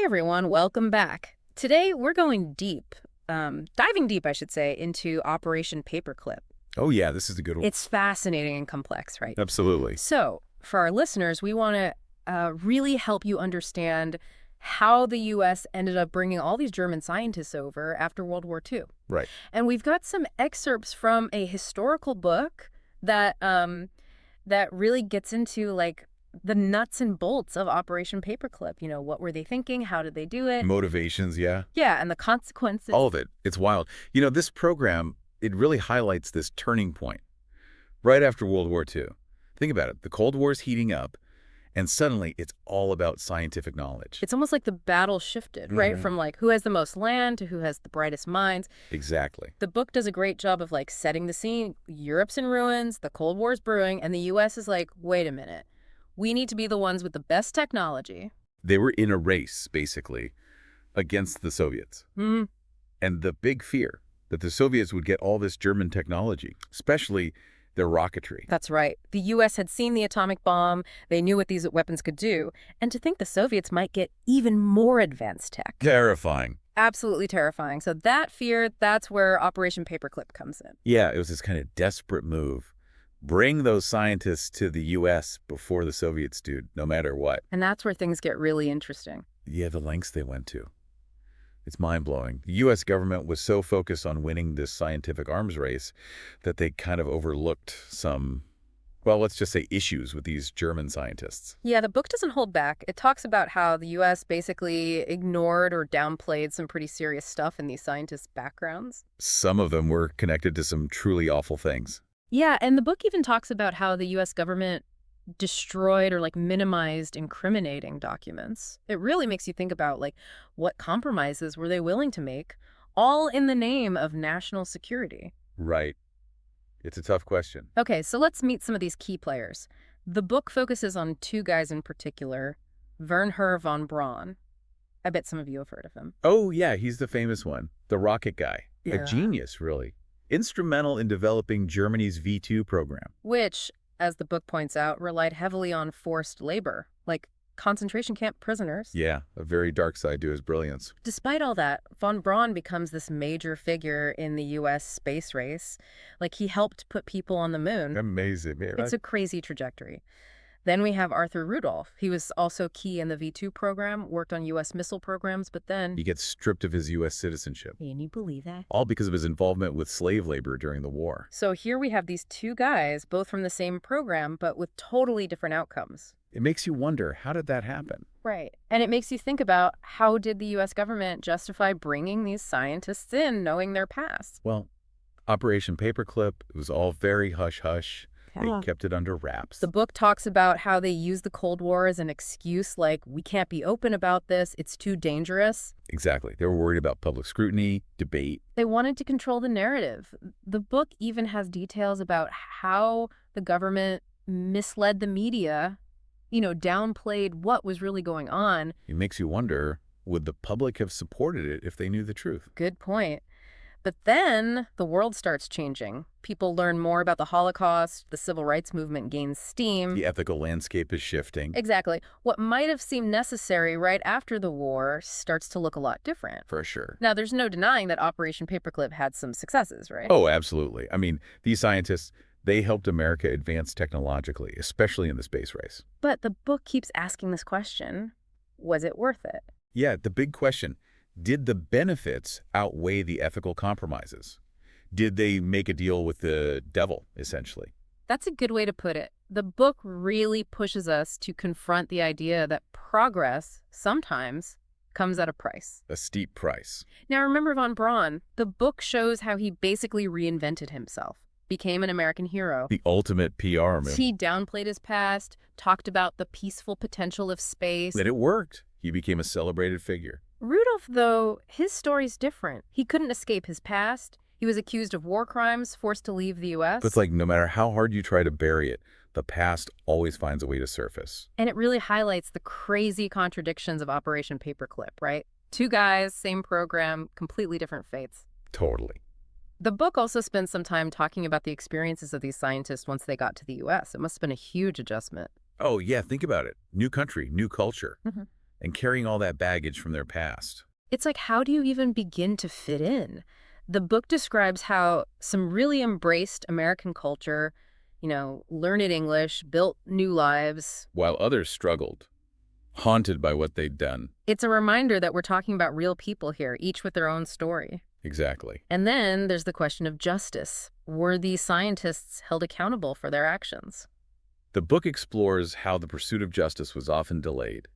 Hey everyone, welcome back. Today we're going deep, diving deep, I should say, into Operation Paperclip. Oh, yeah, this is a good one. It's fascinating and complex, right? Absolutely. So, for our listeners, we want to really help you understand how the U.S. ended up bringing all these German scientists over after World War II. Right. And we've got some excerpts from a historical book that really gets into like the nuts and bolts of Operation Paperclip. You know, what were they thinking? How did they do it? Motivations, yeah. Yeah, and the consequences. All of it. It's wild. This program, it really highlights this turning point right after World War II. Think about it. The Cold War is heating up, and suddenly it's all about scientific knowledge. It's almost like the battle shifted, right? From like who has the most land to who has the brightest minds. Exactly. The book does a great job of like setting the scene. Europe's in ruins, the Cold War's brewing, and the U.S. is like, wait a minute. We need to be the ones with the best technology. They were in a race, basically, against the Soviets. Hmm. And the big fear that the Soviets would get all this German technology, especially their rocketry. That's right. The U.S. had seen the atomic bomb. They knew what these weapons could do. And to think the Soviets might get even more advanced tech. Terrifying. Absolutely terrifying. So that fear, that's where Operation Paperclip comes in. Yeah, it was this kind of desperate move. Bring those scientists to the U.S. before the Soviets do, no matter what. And that's where things get really interesting. Yeah, the lengths they went to. It's mind-blowing. The U.S. government was so focused on winning this scientific arms race that they kind of overlooked some, well, let's just say issues with these German scientists. Yeah, the book doesn't hold back. It talks about how the U.S. basically ignored or downplayed some pretty serious stuff in these scientists' backgrounds. Some of them were connected to some truly awful things. Yeah, and the book even talks about how the U.S. government destroyed or like minimized incriminating documents. It really makes you think about like what compromises were they willing to make, all in the name of national security. Right. It's a tough question. Okay, so let's meet some of these key players. The book focuses on two guys in particular, Wernher von Braun. I bet some of you have heard of him. Oh, yeah, he's the famous one. The rocket guy. Yeah. A genius, really. Instrumental in developing Germany's V-2 program. Which, as the book points out, relied heavily on forced labor, like concentration camp prisoners. Yeah, a very dark side to his brilliance. Despite all that, von Braun becomes this major figure in the U.S. space race. Like, he helped put people on the moon. Amazing. Yeah, It's a crazy trajectory. Then we have Arthur Rudolph. He was also key in the V-2 program, worked on U.S. missile programs, but then... He gets stripped of his U.S. citizenship. Can you believe that? All because of his involvement with slave labor during the war. So here we have these two guys, both from the same program, but with totally different outcomes. It makes you wonder, how did that happen? Right. And it makes you think about how did the U.S. government justify bringing these scientists in, knowing their past? Well, Operation Paperclip, it was all very hush-hush. They kept it under wraps. The book talks about how they used the Cold War as an excuse, like, we can't be open about this, it's too dangerous. Exactly. They were worried about public scrutiny, debate. They wanted to control the narrative. The book even has details about how the government misled the media, downplayed what was really going on. It makes you wonder, would the public have supported it if they knew the truth? Good point. But then the world starts changing. People learn more about the Holocaust, the civil rights movement gains steam. The ethical landscape is shifting. Exactly. What might have seemed necessary right after the war starts to look a lot different. For sure. Now, there's no denying that Operation Paperclip had some successes, right? Oh, absolutely. I mean, these scientists, they helped America advance technologically, especially in the space race. But the book keeps asking this question, was it worth it? Yeah, the big question. Did the benefits outweigh the ethical compromises? Did they make a deal with the devil, essentially? That's a good way to put it. The book really pushes us to confront the idea that progress sometimes comes at a price. A steep price. Now, remember von Braun. The book shows how he basically reinvented himself, became an American hero. The ultimate PR move. He downplayed his past, talked about the peaceful potential of space. And it worked. He became a celebrated figure. Rudolph, though, his story's different. He couldn't escape his past. He was accused of war crimes, forced to leave the U.S. But it's like no matter how hard you try to bury it, the past always finds a way to surface. And it really highlights the crazy contradictions of Operation Paperclip, right? Two guys, same program, completely different fates. Totally. The book also spends some time talking about the experiences of these scientists once they got to the U.S. It must have been a huge adjustment. Oh, yeah, think about it. New country, new culture. and carrying all that baggage from their past. It's like, how do you even begin to fit in? The book describes how some really embraced American culture, learned English, built new lives. While others struggled, haunted by what they'd done. It's a reminder that we're talking about real people here, each with their own story. Exactly. And then there's the question of justice. Were these scientists held accountable for their actions? The book explores how the pursuit of justice was often delayed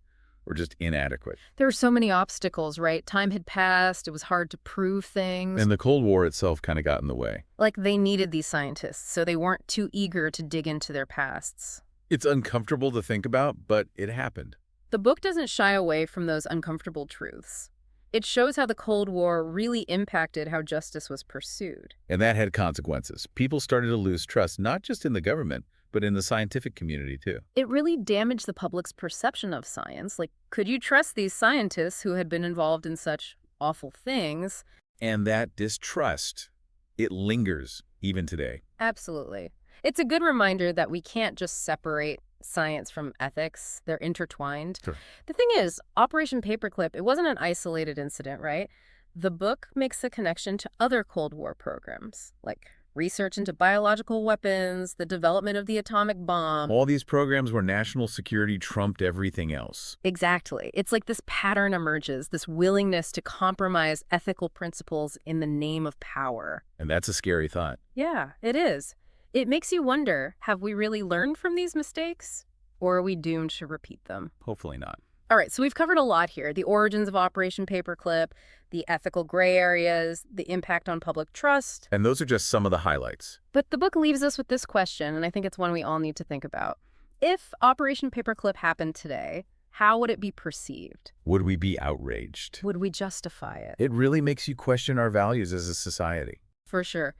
or just inadequate. There were so many obstacles, right? Time had passed. It was hard to prove things. And the Cold War itself kind of got in the way. Like they needed these scientists, so they weren't too eager to dig into their pasts. It's uncomfortable to think about, but it happened. The book doesn't shy away from those uncomfortable truths. It shows how the Cold War really impacted how justice was pursued. And that had consequences. People started to lose trust, not just in the government, but in the scientific community, too. It really damaged the public's perception of science. Like, could you trust these scientists who had been involved in such awful things? And that distrust, it lingers even today. Absolutely. It's a good reminder that we can't just separate science from ethics. They're intertwined. Sure. The thing is, Operation Paperclip, it wasn't an isolated incident, right? The book makes a connection to other Cold War programs, like research into biological weapons, the development of the atomic bomb. All these programs where national security trumped everything else. Exactly. It's like this pattern emerges, this willingness to compromise ethical principles in the name of power. And that's a scary thought. Yeah, it is. It makes you wonder, have we really learned from these mistakes? Or are we doomed to repeat them? Hopefully not. All right, so we've covered a lot here. The origins of Operation Paperclip, the ethical gray areas, the impact on public trust. And those are just some of the highlights. But the book leaves us with this question, and I think it's one we all need to think about. If Operation Paperclip happened today, how would it be perceived? Would we be outraged? Would we justify it? It really makes you question our values as a society. For sure.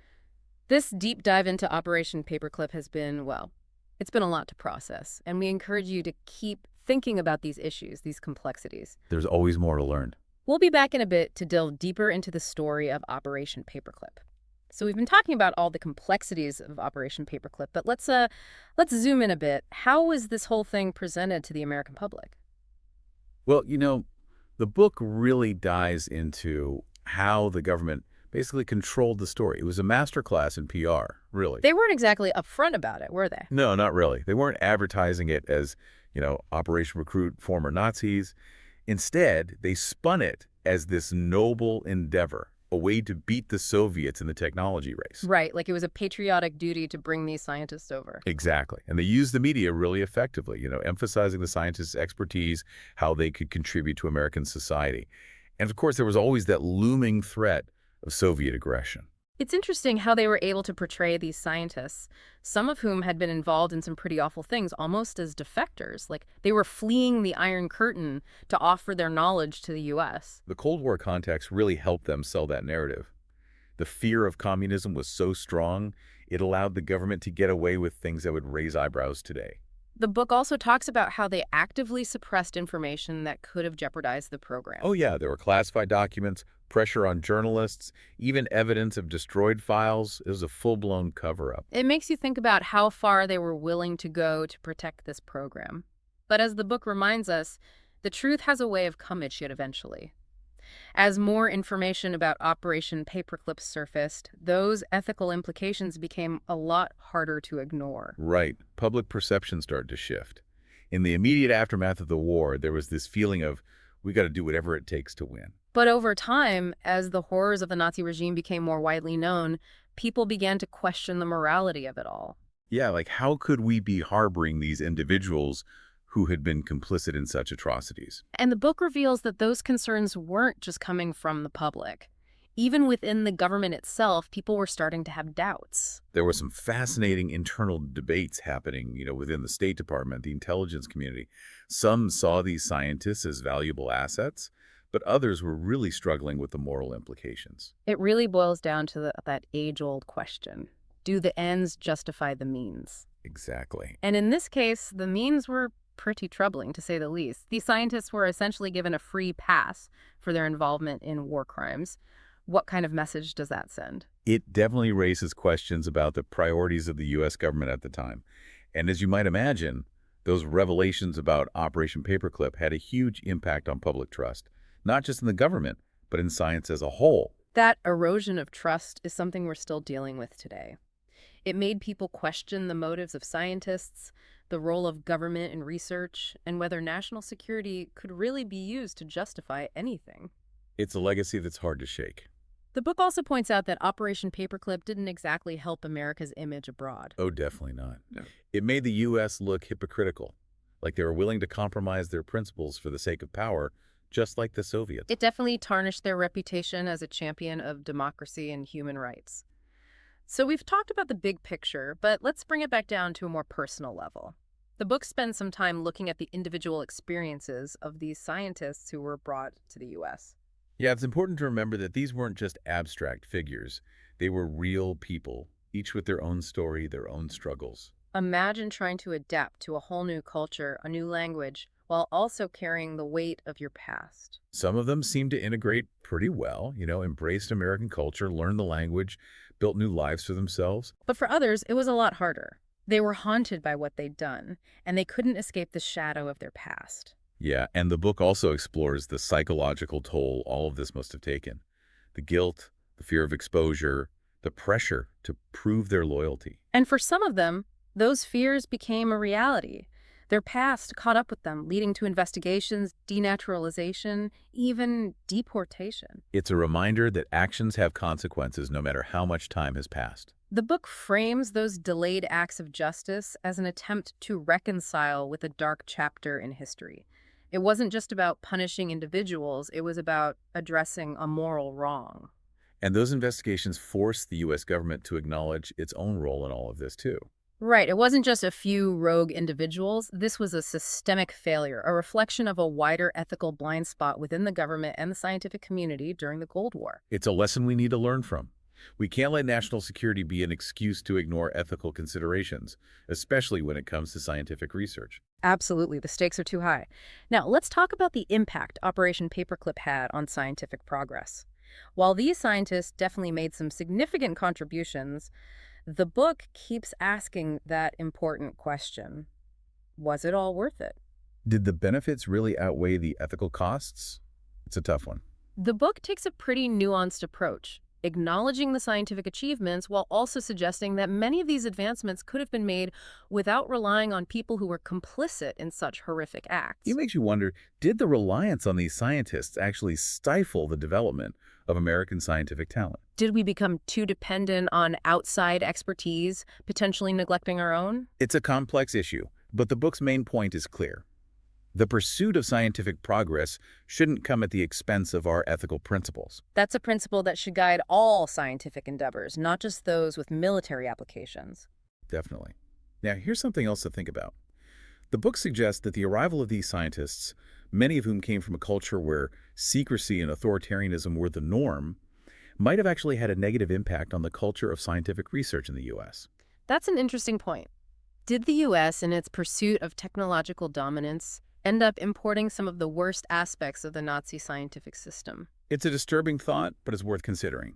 This deep dive into Operation Paperclip has been, well, it's been a lot to process, and we encourage you to keep thinking about these issues, these complexities. There's always more to learn. We'll be back in a bit to delve deeper into the story of Operation Paperclip. So we've been talking about all the complexities of Operation Paperclip, but let's zoom in a bit. How was this whole thing presented to the American public? Well, the book really dives into how the government basically controlled the story. It was a masterclass in PR, really. They weren't exactly upfront about it, were they? No, not really. They weren't advertising it as, Operation Recruit Former Nazis. Instead, they spun it as this noble endeavor, a way to beat the Soviets in the technology race. Right, like it was a patriotic duty to bring these scientists over. Exactly. And they used the media really effectively, emphasizing the scientists' expertise, how they could contribute to American society. And of course, there was always that looming threat of Soviet aggression. It's interesting how they were able to portray these scientists, some of whom had been involved in some pretty awful things, almost as defectors. Like they were fleeing the Iron Curtain to offer their knowledge to the U.S. The Cold War context really helped them sell that narrative. The fear of communism was so strong, it allowed the government to get away with things that would raise eyebrows today. The book also talks about how they actively suppressed information that could have jeopardized the program. Oh yeah, there were classified documents, pressure on journalists, even evidence of destroyed files. It was a full-blown cover-up. It makes you think about how far they were willing to go to protect this program. But as the book reminds us, the truth has a way of coming to it eventually. As more information about Operation Paperclip surfaced, those ethical implications became a lot harder to ignore. Right. Public perception started to shift. In the immediate aftermath of the war, there was this feeling of, we got to do whatever it takes to win. But over time, as the horrors of the Nazi regime became more widely known, people began to question the morality of it all. Yeah, like how could we be harboring these individuals who had been complicit in such atrocities? And the book reveals that those concerns weren't just coming from the public. Even within the government itself, people were starting to have doubts. There were some fascinating internal debates happening, within the State Department, the intelligence community. Some saw these scientists as valuable assets, but others were really struggling with the moral implications. It really boils down to that age-old question. Do the ends justify the means? Exactly. And in this case, the means were pretty troubling, to say the least. These scientists were essentially given a free pass for their involvement in war crimes. What kind of message does that send? It definitely raises questions about the priorities of the U.S. government at the time. And as you might imagine, Those revelations about Operation Paperclip had a huge impact on public trust, not just in the government, but in science as a whole. That erosion of trust is something we're still dealing with today. It made people question the motives of scientists, the role of government in research, and whether national security could really be used to justify anything. It's a legacy that's hard to shake. The book also points out that Operation Paperclip didn't exactly help America's image abroad. Oh, definitely not. No. It made the U.S. look hypocritical, like they were willing to compromise their principles for the sake of power, just like the Soviets. It definitely tarnished their reputation as a champion of democracy and human rights. So we've talked about the big picture, but let's bring it back down to a more personal level. The book spends some time looking at the individual experiences of these scientists who were brought to the U.S. Yeah, it's important to remember that these weren't just abstract figures. They were real people, each with their own story, their own struggles. Imagine trying to adapt to a whole new culture, a new language, while also carrying the weight of your past. Some of them seemed to integrate pretty well, embraced American culture, learned the language, built new lives for themselves. But for others, it was a lot harder. They were haunted by what they'd done, and they couldn't escape the shadow of their past. Yeah, and the book also explores the psychological toll all of this must have taken. The guilt, the fear of exposure, the pressure to prove their loyalty. And for some of them, those fears became a reality. Their past caught up with them, leading to investigations, denaturalization, even deportation. It's a reminder that actions have consequences no matter how much time has passed. The book frames those delayed acts of justice as an attempt to reconcile with a dark chapter in history. It wasn't just about punishing individuals, it was about addressing a moral wrong. And those investigations forced the U.S. government to acknowledge its own role in all of this, too. Right, it wasn't just a few rogue individuals. This was a systemic failure, a reflection of a wider ethical blind spot within the government and the scientific community during the Cold War. It's a lesson we need to learn from. We can't let national security be an excuse to ignore ethical considerations, especially when it comes to scientific research. Absolutely, the stakes are too high. Now, let's talk about the impact Operation Paperclip had on scientific progress. While these scientists definitely made some significant contributions, the book keeps asking that important question. Was it all worth it? Did the benefits really outweigh the ethical costs? It's a tough one. The book takes a pretty nuanced approach, acknowledging the scientific achievements while also suggesting that many of these advancements could have been made without relying on people who were complicit in such horrific acts. It makes you wonder, did the reliance on these scientists actually stifle the development of American scientific talent? Did we become too dependent on outside expertise, potentially neglecting our own? It's a complex issue, but the book's main point is clear. The pursuit of scientific progress shouldn't come at the expense of our ethical principles. That's a principle that should guide all scientific endeavors, not just those with military applications. Definitely. Now, here's something else to think about. The book suggests that the arrival of these scientists, many of whom came from a culture where secrecy and authoritarianism were the norm, might have actually had a negative impact on the culture of scientific research in the U.S. That's an interesting point. Did the U.S., in its pursuit of technological dominance, end up importing some of the worst aspects of the Nazi scientific system? It's a disturbing thought, but it's worth considering.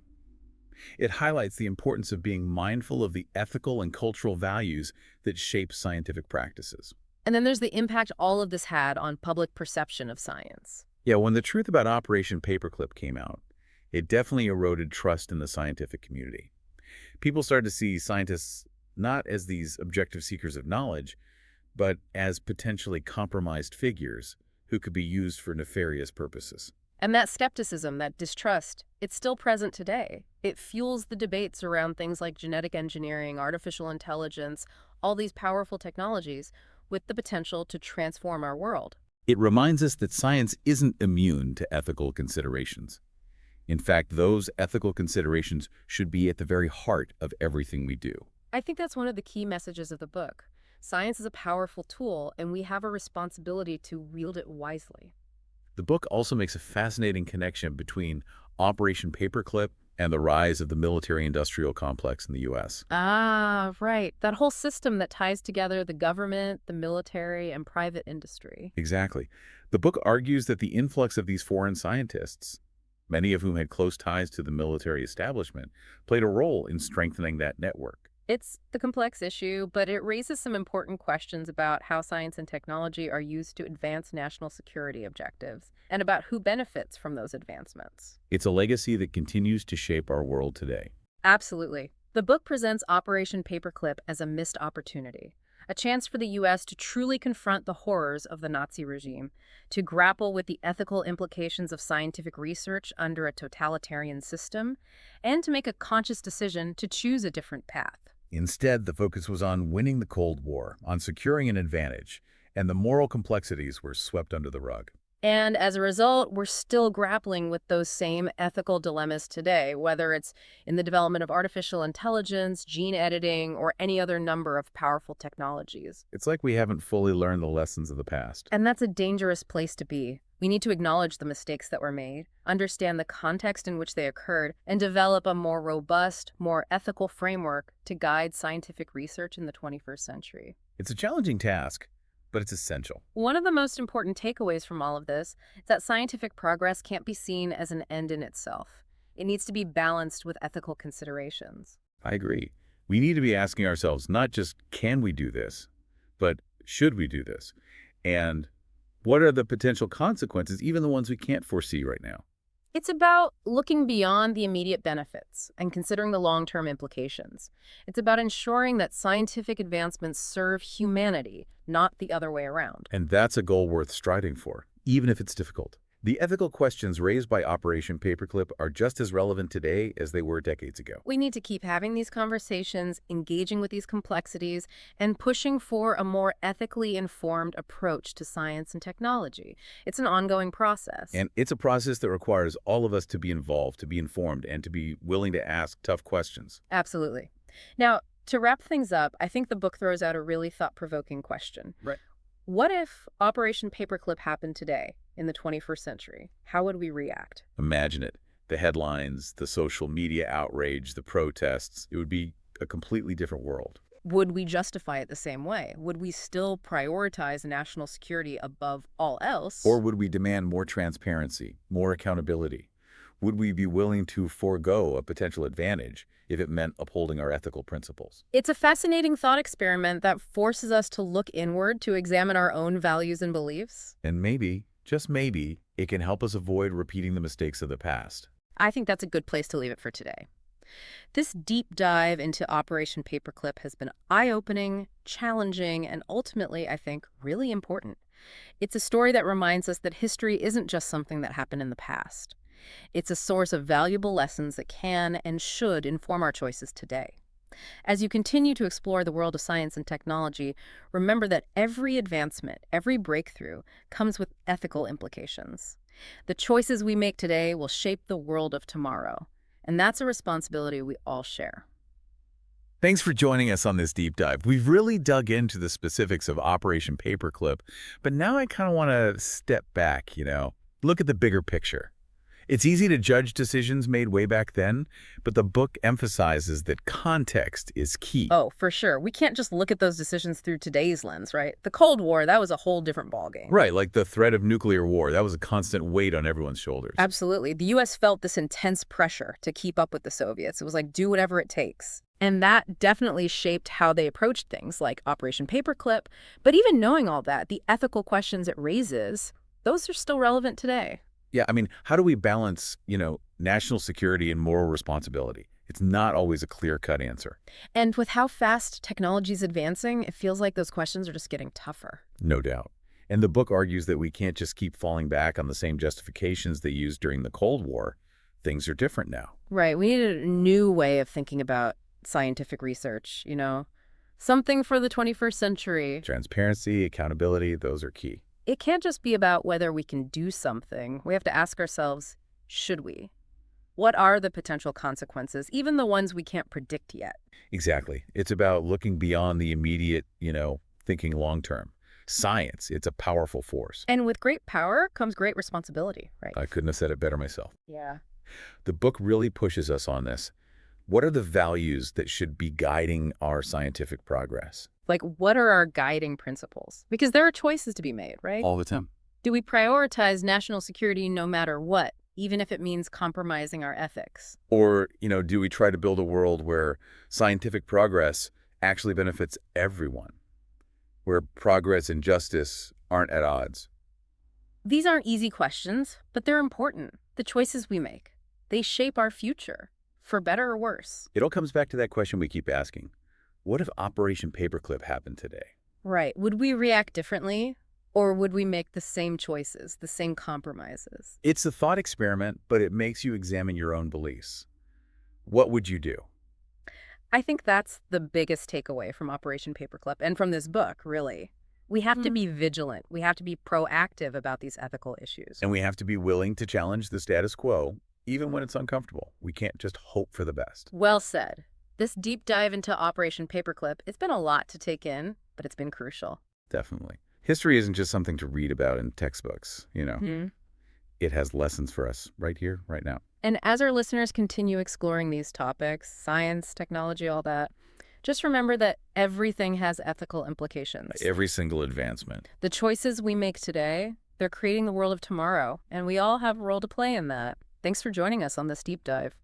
It highlights the importance of being mindful of the ethical and cultural values that shape scientific practices. And then there's the impact all of this had on public perception of science. Yeah, when the truth about Operation Paperclip came out, it definitely eroded trust in the scientific community. People started to see scientists not as these objective seekers of knowledge, but as potentially compromised figures who could be used for nefarious purposes. And that skepticism, that distrust, it's still present today. It fuels the debates around things like genetic engineering, artificial intelligence, all these powerful technologies with the potential to transform our world. It reminds us that science isn't immune to ethical considerations. In fact, those ethical considerations should be at the very heart of everything we do. I think that's one of the key messages of the book. Science is a powerful tool, and we have a responsibility to wield it wisely. The book also makes a fascinating connection between Operation Paperclip and the rise of the military-industrial complex in the U.S. Ah, right. That whole system that ties together the government, the military, and private industry. Exactly. The book argues that the influx of these foreign scientists, many of whom had close ties to the military establishment, played a role in strengthening that network. It's the complex issue, but it raises some important questions about how science and technology are used to advance national security objectives and about who benefits from those advancements. It's a legacy that continues to shape our world today. Absolutely. The book presents Operation Paperclip as a missed opportunity, a chance for the U.S. to truly confront the horrors of the Nazi regime, to grapple with the ethical implications of scientific research under a totalitarian system, and to make a conscious decision to choose a different path. Instead, the focus was on winning the Cold War, on securing an advantage, and the moral complexities were swept under the rug. And as a result, we're still grappling with those same ethical dilemmas today, whether it's in the development of artificial intelligence, gene editing, or any other number of powerful technologies. It's like we haven't fully learned the lessons of the past. And that's a dangerous place to be. We need to acknowledge the mistakes that were made, understand the context in which they occurred, and develop a more robust, more ethical framework to guide scientific research in the 21st century. It's a challenging task, but it's essential. One of the most important takeaways from all of this is that scientific progress can't be seen as an end in itself. It needs to be balanced with ethical considerations. I agree. We need to be asking ourselves not just can we do this, but should we do this? And what are the potential consequences, even the ones we can't foresee right now? It's about looking beyond the immediate benefits and considering the long-term implications. It's about ensuring that scientific advancements serve humanity, not the other way around. And that's a goal worth striding for, even if it's difficult. The ethical questions raised by Operation Paperclip are just as relevant today as they were decades ago. We need to keep having these conversations, engaging with these complexities, and pushing for a more ethically informed approach to science and technology. It's an ongoing process. And it's a process that requires all of us to be involved, to be informed, and to be willing to ask tough questions. Absolutely. Now, to wrap things up, I think the book throws out a really thought-provoking question. Right. What if Operation Paperclip happened today, in the 21st century? How would we react? Imagine it. The headlines, the social media outrage, the protests. It would be a completely different world. Would we justify it the same way? Would we still prioritize national security above all else? Or would we demand more transparency, more accountability? Would we be willing to forego a potential advantage if it meant upholding our ethical principles? It's a fascinating thought experiment that forces us to look inward to examine our own values and beliefs. And maybe, just maybe, it can help us avoid repeating the mistakes of the past. I think that's a good place to leave it for today. This deep dive into Operation Paperclip has been eye-opening, challenging, and ultimately, I think, really important. It's a story that reminds us that history isn't just something that happened in the past. It's a source of valuable lessons that can and should inform our choices today. As you continue to explore the world of science and technology, remember that every advancement, every breakthrough, comes with ethical implications. The choices we make today will shape the world of tomorrow, and that's a responsibility we all share. Thanks for joining us on this deep dive. We've really dug into the specifics of Operation Paperclip, but now I kind of want to step back, look at the bigger picture. It's easy to judge decisions made way back then, but the book emphasizes that context is key. Oh, for sure. We can't just look at those decisions through today's lens, right? The Cold War, that was a whole different ballgame. Right, like the threat of nuclear war. That was a constant weight on everyone's shoulders. Absolutely. The U.S. felt this intense pressure to keep up with the Soviets. It was like, do whatever it takes. And that definitely shaped how they approached things like Operation Paperclip. But even knowing all that, the ethical questions it raises, those are still relevant today. Yeah, I mean, how do we balance, national security and moral responsibility? It's not always a clear-cut answer. And with how fast technology is advancing, it feels like those questions are just getting tougher. No doubt. And the book argues that we can't just keep falling back on the same justifications they used during the Cold War. Things are different now. Right. We need a new way of thinking about scientific research, something for the 21st century. Transparency, accountability, those are key. It can't just be about whether we can do something. We have to ask ourselves, should we? What are the potential consequences, even the ones we can't predict yet? Exactly. It's about looking beyond the immediate, thinking long-term. Science, it's a powerful force. And with great power comes great responsibility, right? I couldn't have said it better myself. Yeah. The book really pushes us on this. What are the values that should be guiding our scientific progress? Like, what are our guiding principles? Because there are choices to be made, right? All the time. Do we prioritize national security no matter what, even if it means compromising our ethics. Or, do we try to build a world where scientific progress actually benefits everyone, where progress and justice aren't at odds? These aren't easy questions, but they're important. The choices we make, they shape our future, for better or worse. It all comes back to that question we keep asking. What if Operation Paperclip happened today? Right. Would we react differently? Or would we make the same choices, the same compromises? It's a thought experiment, but it makes you examine your own beliefs. What would you do? I think that's the biggest takeaway from Operation Paperclip and from this book, really. We have to be vigilant. We have to be proactive about these ethical issues. And we have to be willing to challenge the status quo, even when it's uncomfortable. We can't just hope for the best. Well said. This deep dive into Operation Paperclip, it's been a lot to take in, but it's been crucial. Definitely. History isn't just something to read about in textbooks. It has lessons for us right here, right now. And as our listeners continue exploring these topics, science, technology, all that, just remember that everything has ethical implications. Every single advancement. The choices we make today, they're creating the world of tomorrow, and we all have a role to play in that. Thanks for joining us on this deep dive.